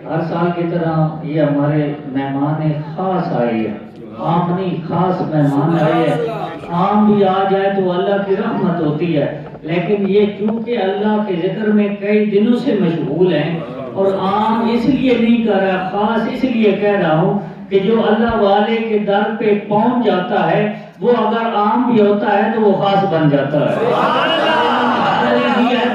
ہر سال کی طرح یہ ہمارے مہمان خاص آئے ہیں، آمنی خاص مہمان آئے ہیں۔ عام بھی آ جائے تو اللہ کی رحمت ہوتی ہے، لیکن یہ چونکہ اللہ کے ذکر میں کئی دنوں سے مشغول ہیں اور عام اس لیے نہیں کر رہا، خاص اس لیے کہہ رہا ہوں کہ جو اللہ والے کے در پہ پہنچ جاتا ہے وہ اگر عام بھی ہوتا ہے تو وہ خاص بن جاتا ہے۔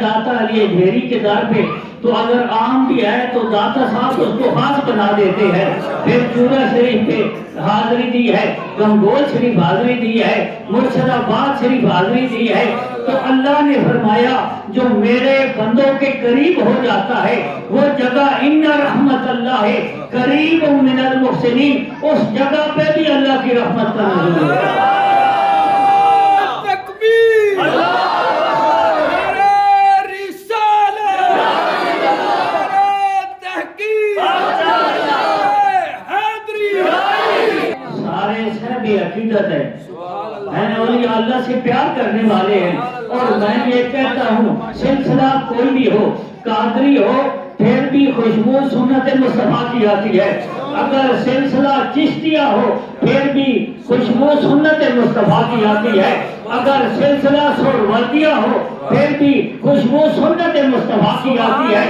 داتا علی بھیری کے در پہ تو اگر عام بھی ہے تو داتا صاحب اس کو خاص بنا دیتے ہیں۔ پھر چورا شریف پہ حاضری دی ہے، گنگول شریف حاضری دی ہے، مرشد آباد شریف حاضری دی ہے، تو اللہ نے فرمایا جو میرے بندوں کے قریب ہو جاتا ہے وہ جگہ ان رحمت اللہ ہے قریب من المحسنین، اس جگہ پہ بھی اللہ کی رحمت کا نزول ہوتا ہے۔ عقیدت ہے، میں نے اولیاء اللہ سے پیار کرنے والے ہیں، اور میں یہ کہتا ہوں سلسلہ کوئی بھی ہو، قادری ہو پھر بھی خوشبو سنت مصطفیٰ کی آتی ہے، اگر سلسلہ چشتیہ ہو پھر بھی خوشبو سنت مصطفیٰ کی آتی ہے، اگر سلسلہ سہروردیہ ہو پھر بھی خوشبو سنت مصطفیٰ کی آتی ہے،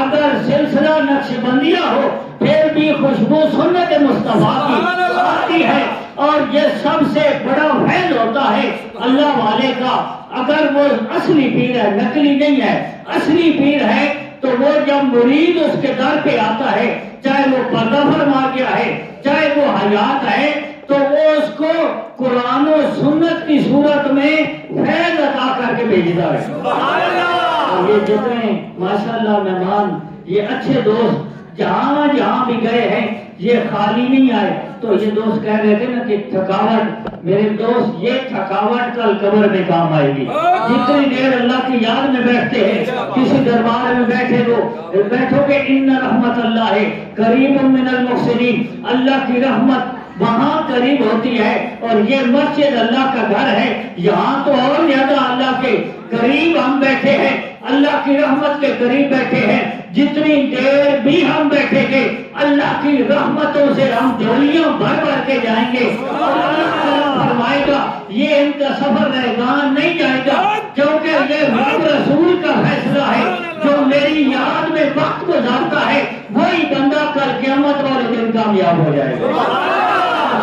اگر سلسلہ نقشبندیہ ہو پھر بھی خوشبو سنت مصطفیٰ کی آتی ہے۔ اور یہ سب سے بڑا فیض ہوتا ہے اللہ والے کا، اگر وہ اصلی پیر ہے، نقلی نہیں ہے، اصلی پیر ہے تو وہ جب مرید اس کے در پہ آتا ہے، چاہے وہ پردہ فرما گیا ہے چاہے وہ حیات ہے، تو وہ اس کو قرآن و سنت کی صورت میں فیض عطا کر کے بھیجتا ہے۔ اور یہ جتنے ماشاءاللہ مہمان، یہ اچھے دوست جہاں جہاں بھی گئے ہیں یہ خالی نہیں آئے، تو یہ دوست کہہ رہے تھے نا کہ تھکاوٹ، میرے دوست یہ تھکاوٹ کل قبر میں کام آئے گی۔ جتنی دیر اللہ کی یاد میں بیٹھتے ہیں، کسی دربار میں بیٹھو گے ان رحمت اللہ ہے قریب من المحسنین، اللہ کی رحمت وہاں قریب ہوتی ہے، اور یہ مسجد اللہ کا گھر ہے، یہاں تو اور زیادہ اللہ کے قریب ہم بیٹھے ہیں، اللہ کی رحمت کے قریب بیٹھے ہیں۔ جتنی دیر بھی ہم بیٹھیں گے اللہ کی رحمتوں سے ہم جھولیاں بھر بھر کے جائیں گے، اور اللہ فرمائے گا یہ ان کا سفر ریگان نہیں جائے گا، کیونکہ یہ رب رسول کا فیصلہ ہے، جو میری یاد میں وقت گزارتا ہے وہی بندہ کل قیامت والے دن کامیاب ہو جائے گا۔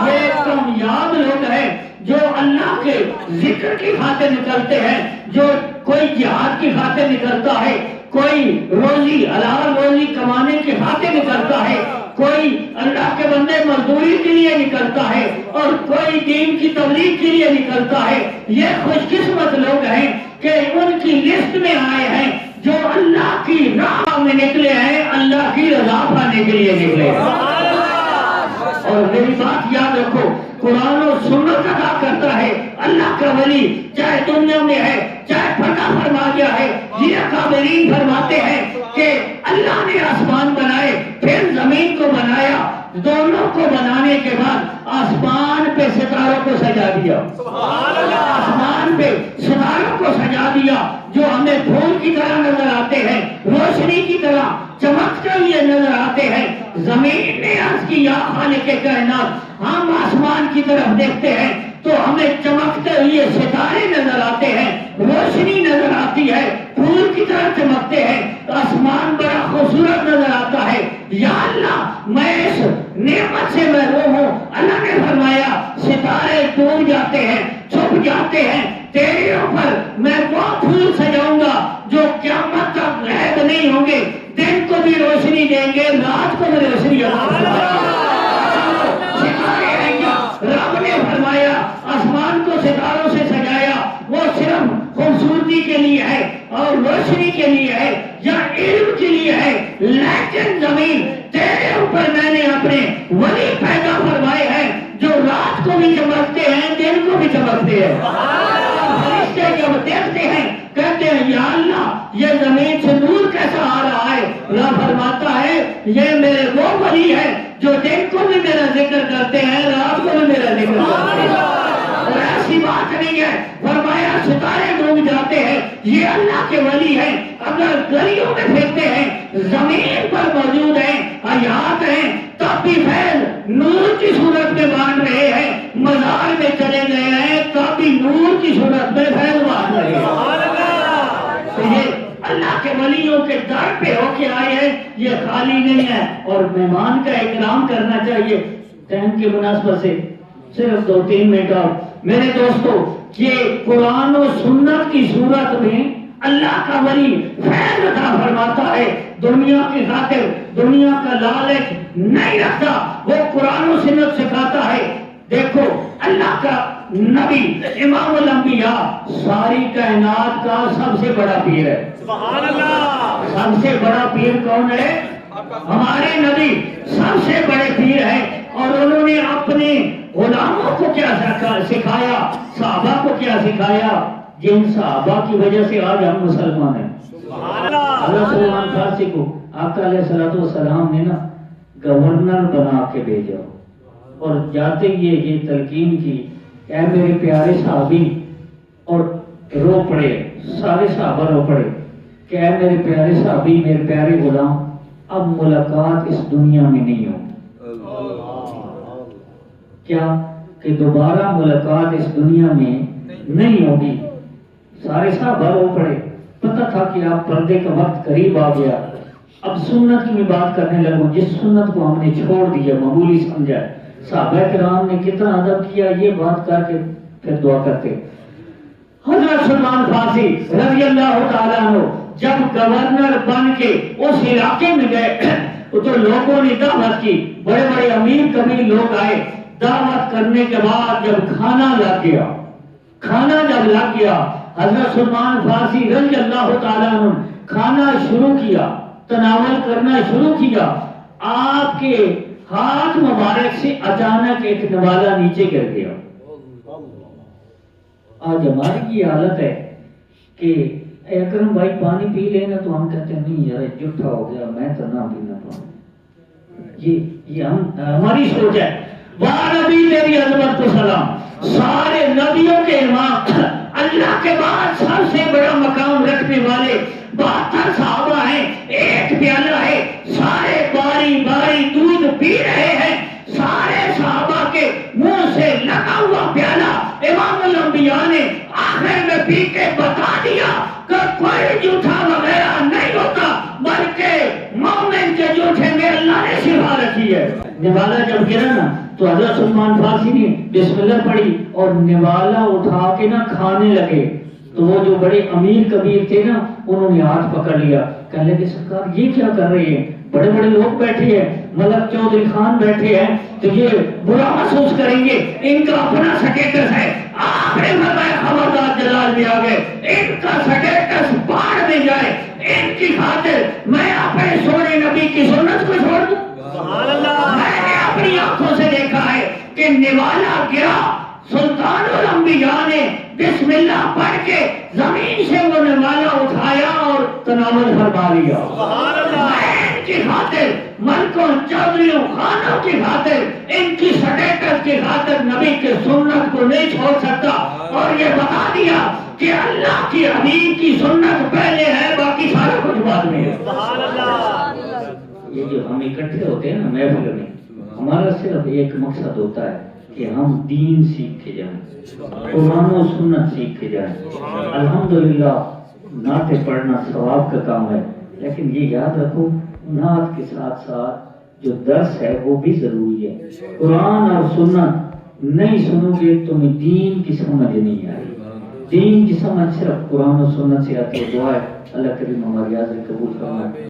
یہ کامیاب لوگ ہیں جو اللہ کے ذکر کی خاطر نکلتے ہیں، جو کوئی جہاد کی خاطر نکلتا ہے، کوئی روزی حلال روزی کمانے کی خاطر نکلتا ہے، کوئی اللہ کے بندے مزدوری کے لیے نکلتا ہے، اور کوئی دین کی تبلیغ کے لیے نکلتا ہے۔ یہ خوش قسمت لوگ ہیں کہ ان کی لسٹ میں آئے ہیں جو اللہ کی راہ میں نکلے ہیں، اللہ کی رضا پانے کے لیے نکلے ہیں۔ اور میری بات یاد رکھو، قرآن و سنت عطا کرتا ہے اللہ کا ولی، چاہے دنیا میں ہے چاہے پردہ فرما گیا ہے۔ یہ اکابرین فرماتے ہیں کہ اللہ نے آسمان بنائے پھر زمین کو بنایا، دونوں کو بنانے کے بعد آسمان پہ ستاروں کو سجا دیا، آسمان پہ ستاروں کو سجا دیا جو ہمیں پھول کی طرح نظر آتے ہیں، روشنی کی طرح چمکتے ہوئے نظر آتے ہیں۔ زمین نے عرض کی یا خالق کائنات، ہم آسمان کی طرف دیکھتے ہیں تو ہمیں چمکتے ہوئے ستارے نظر آتے ہیں، روشنی نظر آتی ہے، پھول کی طرح چمکتے ہیں، آسمان بڑا خوبصورت نظر آتا ہے۔ یا اللہ میں اس نعمت سے محروم ہوں۔ اللہ نے فرمایا ستارے دور جاتے ہیں، چھپ جاتے ہیں، تیرے اوپر میں وہ پھول سجاؤں گا جو قیامت تک غائب نہیں ہوں گے، دن کو بھی روشنی دیں گے، رات کو بھی روشنی عطا فرمائیں گے۔ ستارے ہیں کیا؟ رب نے فرمایا آسمان کو ستاروں سے سجایا، وہ صرف خوبصورتی کے لیے ہے اور روشنی کے لیے ہے یا علم کے لیے ہے، لیکن زمین تیرے اوپر میں نے اپنے ولی پیدا فرمائے ہیں جو رات کو بھی چمکتے ہیں، دن کو بھی چمکتے ہیں۔ فرشتے جب دیکھتے ہیں کہتے ہیں یا اللہ یہ زمین سے نور کیسا آ رہا ہے؟ اللہ فرماتا ہے یہ میرے وہ ولی ہے جو دن کو بھی میرا ذکر کرتے ہیں، رات کو بھی میرا ذکر کرتے ہیں۔ اور ایسی بات نہیں ہے، فرمایا ستارے ڈوب جاتے ہیں، یہ اللہ کے ولی ہیں، اگر گلیوں میں پھرتے ہیں، زمین پر موجود ہیں، حیات ہیں تب بھی فیض نور کی صورت میں بانٹ رہے ہیں، مزار میں چلے گئے ہیں تب بھی نور کی صورت میں فیض بانٹ رہے ہیں۔ تو یہ اللہ کے ولیوں کے در پہ ہو کے آئے ہیں، یہ خالی نہیں ہے، اور مہمان کا اکرام کرنا چاہیے۔ ٹائم کی مناسبت سے صرف 2-3 منٹ اور میرے دوستو، یہ قرآن و سنت کی صورت میں اللہ کا ولی فیض عطا فرماتا ہے، دنیا کی خاطر دنیا کا لالچ نہیں رکھتا، وہ قرآن و سنت سکھاتا ہے۔ دیکھو اللہ کا نبی امام الانبیاء ساری کائنات کا سب سے بڑا پیر ہے، سبحان اللہ۔ سب سے بڑا پیر کون ہے؟ ہمارے نبی سب سے بڑے پیر ہیں، اور انہوں نے اپنے غلاموں کو کیا سکھایا، صحابہ کو کیا سکھایا، جن صحابہ کی وجہ سے آج ہم مسلمان ہیں۔ حضرت سلمان فارسی کو آقا علیہ السلام نے نا گورنر بنا کے بھیجا، اور جاتے یہ تلقین کی، اے میرے پیارے صحابی، اور رو پڑے، سارے صحابہ رو پڑے کہ اے میرے پیارے صحابی، میرے پیارے غلام، اب ملاقات اس دنیا میں نہیں ہوگی۔ کیا کہ دوبارہ ملاقات اس دنیا میں نہیں ہوگی۔ سارے صحابہ رو پڑے، پتہ تھا کہ آپ پردے کا وقت قریب آ گیا۔ اب سنت کی میں بات کرنے لگوں، جس سنت کو ہم نے چھوڑ دیا، معمولی سمجھا ہے۔ صحابہ کرام نے کتنا ادب کیا، یہ بات کر کے پھر دعا کرتے۔ حضرت سلمان فارسی رضی اللہ تعالیٰ عنہ جب گورنر بن کے اس علاقے میں گئے تو لوگوں نے دعوت کی، بڑے بڑے امیر کبیر لوگ آئے۔ دعوت کرنے کے بعد جب کھانا لگ گیا، حضرت سلمان فارسی رضی اللہ تعالیٰ عنہ کھانا شروع کیا، تناول کرنا شروع کیا، آپ کے ہاتھ مبارک سے اچانک ایک نوالہ نیچے گر گیا۔ آج ہماری یہ حالت ہے کہ اے اکرم بھائی پانی پی لینا، تو ہم کہتے ہیں نہیں یار جھوٹا ہو گیا، میں تو نہ پینا پانی۔ یہ ہماری سوچ ہے۔ واہ نبی تیری عظمت کو سلام، سارے نبیوں کے امام، اللہ کے بعد سب سے بڑا مقام رکھنے والے 72 صحابہ ہیں، ایک پیالہ ہے، سارے باری باری دودھ پی رہے ہیں، سارے صحابہ کے منہ سے لگا ہوا پیالہ امام الانبیاء نے آخر میں پی کے بتا دیا کہ کوئی جھوٹا وغیرہ نہیں ہوتا، بلکہ مومن کے جھوٹے میں اللہ نے شفا رکھی ہے۔ نوالہ جب گرا نا تو حضرت سلمان فارسی نے بسم اللہ پڑھی اور نوالہ اٹھا کے نا کھانے لگے، تو وہ جو بڑے امیر کبیر تھے نا انہوں نے ہاتھ پکڑ لیا، کہنے لگے سرکار یہ کیا کر رہے ہیں، بڑے بڑے لوگ بیٹھے ہیں، ملک چودھری خان بیٹھے ہیں، تو یہ برا محسوس کریں گے، ان کا اپنا سٹیٹس ہے۔ آپ نے فرمایا خبردار جلال میں آ گئے، ان کا سٹیٹس باہر میں جائے، ان کی خاطر میں اپنے سونے نبی کی سنت کو چھوڑ دوں۔ میں نے اپنی آنکھوں سے دیکھا ہے کہ نوالہ گرا، سلطان الانبیاء نے بسم اللہ پڑھ کے زمین سے وہ نوالہ اٹھایا اور تناول فرما لیا۔ میں ان کی خاطر، ملکوں چودھریوں خانوں کی خاطر، ان کی سٹیٹس کی خاطر نبی کے سنت کو نہیں چھوڑ سکتا، اور یہ بتا دیا کہ اللہ کی حبیب کی سنت پہلے ہے، باقی سارا کچھ بعد میں ہے۔ یہ جو ہم اکٹھے ہوتے ہیں نا محفل میں، ہمارا صرف ایک مقصد ہوتا ہے کہ ہم دین سیکھ کے جائیں، قرآن و سنت سیکھ کے جائیں۔ الحمدللہ نعتیں پڑھنا ثواب کا کام ہے، لیکن یہ یاد رکھو نعت کے ساتھ ساتھ جو درس ہے وہ بھی ضروری ہے۔ قرآن اور سنت نہیں سنو گے تمہیں دین کی سمجھ نہیں آئے گی۔ دین کی سمجھ صرف قرآن و سنت سے آتی ہے۔ دعا ہے اللہ کریم ہماری حاضری قبول فرمائے۔